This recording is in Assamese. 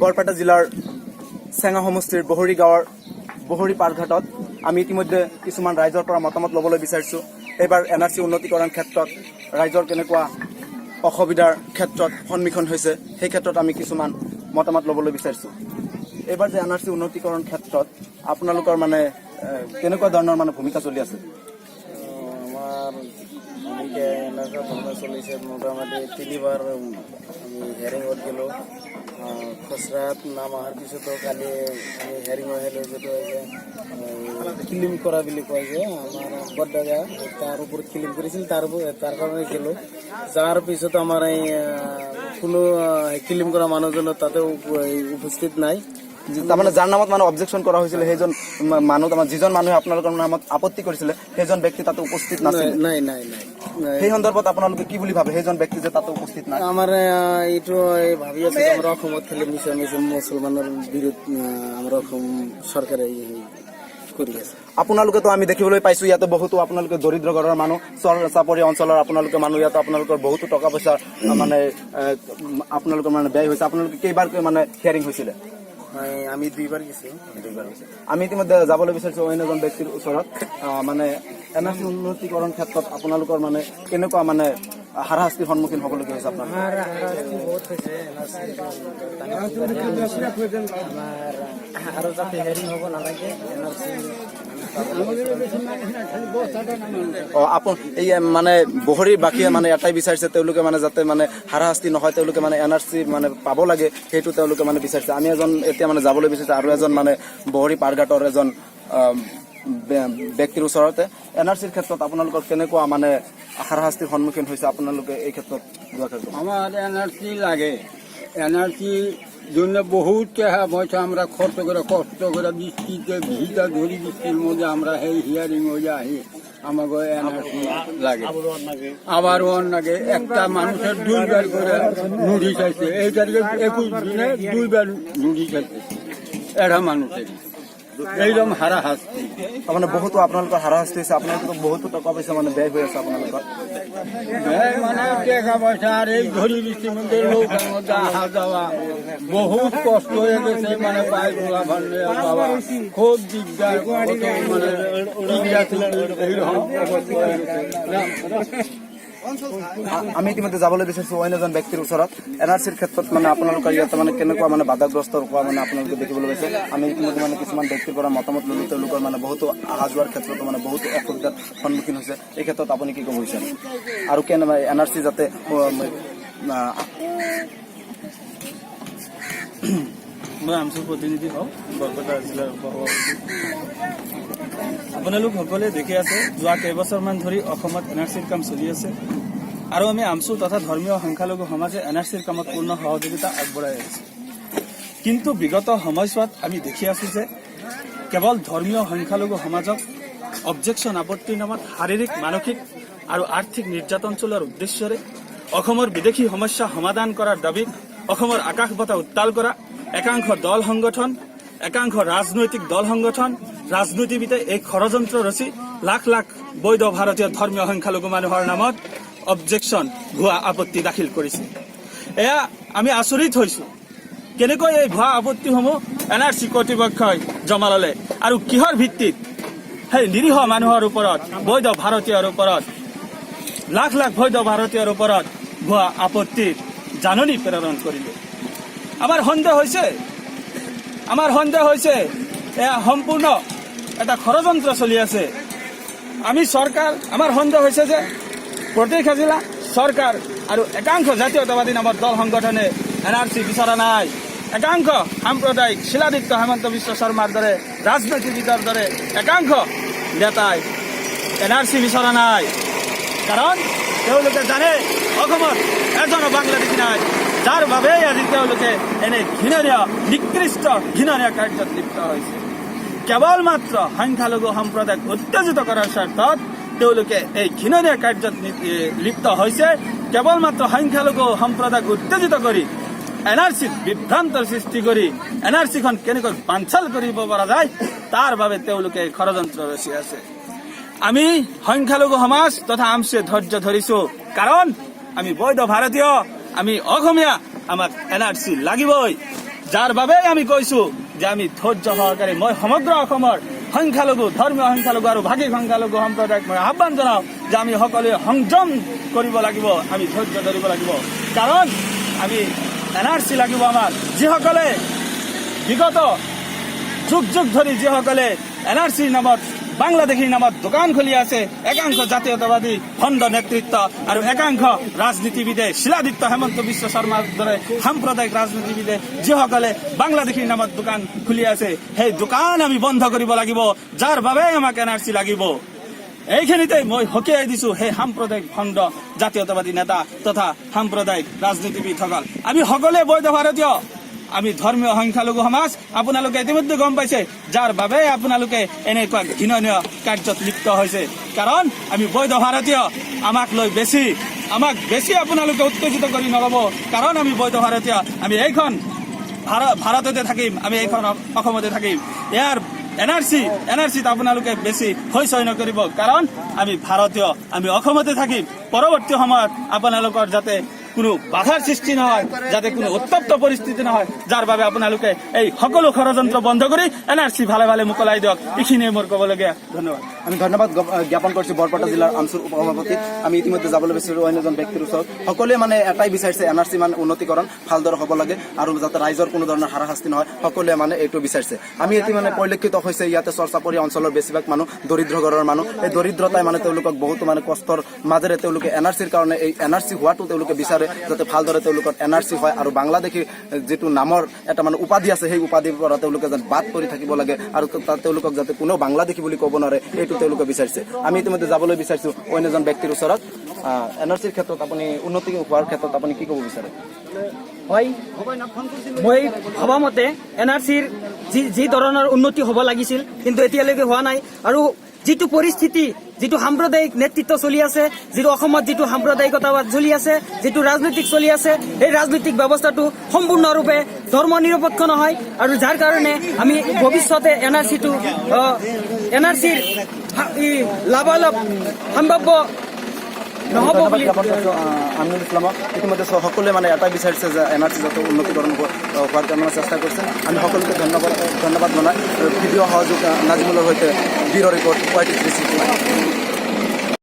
বৰপেটা জিলাৰ চেঙা সমষ্টিৰ বহৰী গাঁৱৰ বহৰী পাৰঘাটত আমি ইতিমধ্যে কিছুমান ৰাইজৰ পৰা মতামত ল'বলৈ বিচাৰিছোঁ। এইবাৰ NRC উন্নতিকৰণ ক্ষেত্ৰত ৰাইজৰ কেনেকুৱা অসুবিধাৰ ক্ষেত্ৰত সন্মুখীন হৈছে সেই ক্ষেত্ৰত আমি কিছুমান মতামত ল'বলৈ বিচাৰিছোঁ। এইবাৰ যে NRC উন্নতিকৰণ ক্ষেত্ৰত আপোনালোকৰ মানে কেনেকুৱা ধৰণৰ মানে ভূমিকা চলি আছে? আমাৰ ভূমিকা এলাকা ভূমিকা চলিছে মোটামুটি তিনিবাৰ আমি হেয়াৰিঙত গেলো। খসৰাত নাম অহাৰ পিছতো কালি আমি হেয়াৰিং আহিলো, যেটো ফিল্ম কৰা বুলি কয় যে আমাৰ বৰদাদা তাৰ ওপৰত ফিল্ম কৰিছিল, তাৰ কাৰণে গেলো। যাৰ পিছত আমাৰ এই কোনো ফিল্ম কৰা মানুহজনৰ তাতে উপস্থিত নাই। তাৰমানে যাৰ নামত মানে অবজেকশ্যন কৰা হৈছিল সেইজন মানুহ, যিজন মানুহে আপোনালোকৰ নামত আপত্তি কৰিছিলে সেইজন ব্যক্তি তাতে উপস্থিত নাছিল। নাই নাই নাই সেই সন্দৰ্ভত আপোনালোকে কি বুলি ভাবে সেইজন ব্যক্তি যে তাতে উপস্থিত নাই? আমাৰ এইটো ভাবি আছে যে আমাৰ অসমত খালি মুছলমানৰ বিৰুদ্ধে আমাৰ অসম চৰকাৰে কৰি আছে। আপোনালোকেতো আমি দেখিবলৈ পাইছো ইয়াতে বহুতো আপোনালোকে দৰিদ্ৰ ঘৰৰ মানুহ, চৰ চাপৰি অঞ্চলৰ আপোনালোকে মানুহ, ইয়াতে আপোনালোকৰ বহুতো টকা পইচা মানে আপোনালোকৰ মানে ব্যয় হৈছে। আপোনালোকে কেইবাৰ মানে হিয়াৰিং হৈছিলে? আমি দুইবাৰ গেছো। আমি ইতিমধ্যে যাবলৈ বিচাৰিছো অন্য এজন ব্যক্তিৰ ওচৰত। মানে NRC উন্নতিকৰণ ক্ষেত্ৰত আপোনালোকৰ মানে কেনেকুৱা মানে হাৰাশাস্তিৰ সন্মুখীন হ'বলগীয়া হৈছে আপোনাৰ? আৰু যাতে হেয়াৰিং হ'ব নালাগে এই মানে বহৰীৰ বাসীয়ে মানে এটাই বিচাৰিছে, তেওঁলোকে মানে যাতে মানে হাৰাশাস্তি নহয়, তেওঁলোকে মানে NRC মানে পাব লাগে সেইটো তেওঁলোকে মানে বিচাৰিছে। আমি এজন এতিয়া মানে যাবলৈ বিচাৰিছে আৰু এজন মানে বহৰী পাৰঘাটৰ এজন ব্যক্তিৰ ওচৰতে। NRCৰ ক্ষেত্ৰত আপোনালোকৰ কেনেকুৱা মানে হাৰাশাস্তিৰ সন্মুখীন হৈছে আপোনালোকে এই ক্ষেত্ৰত? আমার NRC লাগে। NRC জন্য বহুত টাকা পয়সা আমরা খরচ করে কষ্ট করে বৃষ্টিতে ভিজা ধরি, বৃষ্টির মধ্যে আমরা এই হিয়ারিং হয়ে আহি আমাকে NRC লাগে। আবার অন্যকে একটা মানুষের দুইবার করে নোটিশ আছে, এই তারিখে 21 দিনে দুইবার নোটিশ আছে এটা মানুষের। এইরকম হারাশাস্তি মানে বহুতো আপোনালোকৰ হাৰাশাস্তি হৈছে। আপোনালোকৰ বহুতো টকা পইচা মানে ব্যয় হৈ আছে আপোনালোকৰ। মানে টাকা পয়সা আর এই ধরি বৃষ্টির মধ্যে নৌকার মধ্যে আহা যাওয়া বহুত কষ্ট হয়ে গেছে। মানে পায়ে গোলা ভাঙলে বাবা খুব দিকদার, মানে এইরকম অবস্থা হয়ে গেছে। আমি ইতিমধ্যে যাবলৈ বিচাৰিছো অন্য এজন ব্যক্তিৰ ওচৰত। NRCৰ ক্ষেত্ৰত মানে আপোনালোকৰ ইয়াতে মানে কেনেকুৱা মানে বাধাগ্ৰস্ত হোৱা মানে আপোনালোকে দেখিবলৈ পাইছে। আমি ইতিমধ্যে মানে কিছুমান ব্যক্তিৰ পৰা মতামত ল'লো, তেওঁলোকৰ মানে বহুতো অহা যোৱাৰ ক্ষেত্ৰতো মানে বহুতো অসুবিধাৰ সন্মুখীন হৈছে। এই ক্ষেত্ৰত আপুনি কি ক'ব বিচাৰে? আৰু কেনে NRC যাতে মই আমচুৰ প্ৰতিনিধি হওঁ বৰপেটা জিলাৰ সভাপতি। আপোনালোক সকলোৱে দেখি আছে যোৱা কেইবছৰমান ধৰি অসমত NRCৰ কাম চলি আছে আৰু আমি আমচু তথা ধৰ্মীয় সংখ্যালঘু সমাজে NRCৰ কামত পূৰ্ণ সহযোগিতা আগবঢ়াই আহিছে। কিন্তু বিগত সময়ছোৱাত আমি দেখি আছো যে কেৱল ধৰ্মীয় সংখ্যালঘু সমাজক অবজেকশ্যন আপত্তিৰ নামত শাৰীৰিক, মানসিক আৰু আৰ্থিক নিৰ্যাতন চলোৱাৰ উদ্দেশ্যৰে অসমৰ বিদেশী সমস্যা সমাধান কৰাৰ দাবীত অসমৰ আকাশ বঁটা উত্তাল কৰা একাংশ দল সংগঠন, একাংশ ৰাজনৈতিক দল সংগঠন, ৰাজনীতিবিদে এই ষড়যন্ত্ৰ ৰচি লাখ লাখ বৈধ ভাৰতীয় ধৰ্মীয় সংখ্যালঘু মানুহৰ নামত অবজেকশ্যন ভুৱা আপত্তি দাখিল কৰিছে। এয়া আমি আচৰিত হৈছো, কেনেকৈ এই ভুৱা আপত্তিসমূহ NRC কৰ্তৃপক্ষই জমা ললে আৰু কিহৰ ভিত্তিত সেই নিৰীহ মানুহৰ ওপৰত, বৈধ ভাৰতীয়ৰ ওপৰত, লাখ লাখ বৈধ ভাৰতীয়ৰ ওপৰত ভুৱা আপত্তিৰ জাননী প্ৰেৰণ কৰিলে। আমাৰ সন্দেহ হৈছে এয়া সম্পূৰ্ণ এটা ষড়যন্ত্ৰ চলি আছে। আমি চৰকাৰ, আমাৰ সন্দেহ হৈছে যে প্ৰদেশ জিলা চৰকাৰ আৰু একাংশ জাতীয়তাবাদী নামৰ দল সংগঠনে NRC বিচৰা নাই। একাংশ সাম্প্ৰদায়িক শিলাদিত্য হেমন্ত বিশ্ব শৰ্মাৰ দৰে ৰাজনীতিবিদৰ দৰে একাংশ নেতাই NRC বিচৰা নাই। কাৰণ তেওঁলোকে জানে অসমত এজনো বাংলাদেশী নাই, যাৰ বাবে আজি তেওঁলোকে এনে ঘৃণনীয়, নিকৃষ্ট ঘৃণনীয় কাৰ্যত লিপ্ত হৈছে। কেৱল মাত্ৰ সংখ্যালঘু সম্প্ৰদায়ক উত্তেজিত কৰাৰ স্বাৰ্থত তেওঁলোকে এই ঘৃণনীয় কাৰ্যত লিপ্ত হৈছে। কেৱল মাত্ৰ সংখ্যালঘু সম্প্ৰদায়ক উত্তেজিত কৰি NRCত বিভ্ৰান্তৰ সৃষ্টি কৰি NRCখন কেনেকৈ বাঞ্চাল কৰিব পৰা যায় তাৰ বাবে তেওঁলোকে ষড়যন্ত্ৰ ৰচি আছে। আমি সংখ্যালঘু সমাজ তথা আমচুৱে ধৈৰ্য ধৰিছো, কাৰণ আমি বৈধ ভাৰতীয়, আমি অসমীয়া, আমাক NRC লাগিবই। যাৰ বাবে আমি কৈছো যে আমি ধৈৰ্য সহকাৰে মই সমগ্ৰ অসমৰ সংখ্যালঘু ধৰ্মীয় সংখ্যালঘু আৰু ভাষিক সংখ্যালঘু সম্প্ৰদায়ক মই আহ্বান জনাওঁ যে আমি সকলোৱে সংযম কৰিব লাগিব, আমি ধৈৰ্য ধৰিব লাগিব। কাৰণ আমি NRC লাগিব আমাক। যিসকলে বিগত যুগ যুগ ধৰি যিসকলে NRC নামত বাংলাদেশীৰ নামত দোকান খুলি আছে, একাংশ জাতীয়তাবাদী ভণ্ড নেতৃত্ব আৰু একাংশ ৰাজনীতিবিদে শিলাদিত্য হেমন্ত বিশ্ব শৰ্মাৰ দৰে সাম্প্ৰদায়িক ৰাজনীতিবিদে যিসকলে বাংলাদেশীৰ নামত দোকান খুলি আছে, সেই দোকান আমি বন্ধ কৰিব লাগিব, যাৰ বাবে আমাক NRC লাগিব। এইখিনিতে মই সকীয়াই দিছো সেই সাম্প্ৰদায়িক ভণ্ড জাতীয়তাবাদী নেতা তথা সাম্প্ৰদায়িক ৰাজনীতিবিদসকল। আমি সকলোৱে বৈধ ভাৰতীয়, আমি ধৰ্মীয় সংখ্যালঘু সমাজ। আপোনালোকে ইতিমধ্যে গম পাইছে যাৰ বাবে আপোনালোকে এনেকুৱা ঘৃণনীয় কাৰ্যত লিপ্ত হৈছে। কাৰণ আমি বৈধ ভাৰতীয়, আমাক বেছি আপোনালোকে উত্তেজিত কৰি নল'ব। কাৰণ আমি বৈধ ভাৰতীয়, আমি এইখন ভাৰততে থাকিম, আমি এইখন অসমতে থাকিম। ইয়াৰ NRCত আপোনালোকে বেছি হৈচয় নকৰিব। কাৰণ আমি ভাৰতীয়, আমি অসমতে থাকিম। পৰৱৰ্তী সময়ত আপোনালোকৰ যাতে কোনো বাধাৰ সৃষ্টি নহয়, যাতে কোনো উত্তপ্ত পৰিস্থিতি নহয়, যাৰ বাবে আপোনালোকে এই সকলো ষড়যন্ত্ৰ বন্ধ কৰি NRC ভালে ভালে মোকলাই দিয়ক। এইখিনিয়ে মোৰ ক'বলগীয়া। ধন্যবাদ। আমি ধন্যবাদ জ্ঞাপন কৰিছো বৰপেটা জিলাৰ আমচুৰ উপসভাপতি। আমি ইতিমধ্যে যাবলৈ বিচাৰো অন্য এজন ব্যক্তিৰ ওচৰত। সকলোৱে মানে এটাই বিচাৰিছে NRC মানে উন্নতিকৰণ ভালদৰে হ'ব লাগে আৰু যাতে ৰাইজৰ কোনো ধৰণৰ হাৰাশাস্তি নহয়, সকলোৱে মানে এইটো বিচাৰিছে। আমি এতিয়া মানে পৰিলক্ষিত হৈছে ইয়াতে চৰ্চাপৰীয়া অঞ্চলৰ বেছিভাগ মানুহ দৰিদ্ৰ ঘৰৰ মানুহ। এই দৰিদ্ৰতাই মানে তেওঁলোকক বহুতো মানে কষ্টৰ মাজেৰে তেওঁলোকে NRCৰ কাৰণে এই NRC হোৱাটো তেওঁলোকে বিচাৰে, যাতে ভালদৰে তেওঁলোকৰ NRC হয় আৰু বাংলাদেশী যিটো নামৰ এটা মানে উপাধি আছে, সেই উপাধিৰ পৰা তেওঁলোকে যাতে বাদ পৰি থাকিব লাগে আৰু তেওঁলোকক যাতে কোনেও বাংলাদেশী বুলি ক'ব নোৱাৰে, এইটো তেওঁলোকে বিচাৰিছে। আমি ইতিমধ্যে যাবলৈ বিচাৰিছো অন্য এজন ব্যক্তিৰ ওচৰত। NRCৰ ক্ষেত্ৰত আপুনি উন্নতি হোৱাৰ ক্ষেত্ৰত আপুনি কি ক'ব বিচাৰে? হয়, মই ভবা মতে NRCৰ যি ধৰণৰ উন্নতি হ'ব লাগিছিল কিন্তু এতিয়ালৈকে হোৱা নাই। আৰু যিটো পৰিস্থিতি, যিটো সাম্প্ৰদায়িক নেতৃত্ব চলি আছে, যিটো অসমত যিটো সাম্প্ৰদায়িকতাবাদ চলি আছে, যিটো ৰাজনীতিক চলি আছে, এই ৰাজনৈতিক ব্যৱস্থাটো সম্পূৰ্ণৰূপে ধৰ্ম নিৰপেক্ষ নহয়। আৰু যাৰ কাৰণে আমি ভৱিষ্যতে NRCৰ লাভালাভ সম্ভাৱ্য নহ'ব বুলি আমিনুল ইছলামক। ইতিমধ্যে সকলোৱে মানে এটাই বিচাৰিছে যে NRC যাতে উন্নতিকৰণ হোৱাৰ কাৰণে চেষ্টা কৰিছে। আমি সকলোকে ধন্যবাদ জনাই ভিডিঅ' সহযোগ নাজিমুলৰ সৈতে ব্যুৰ' ৰিপৰ্ট YT360।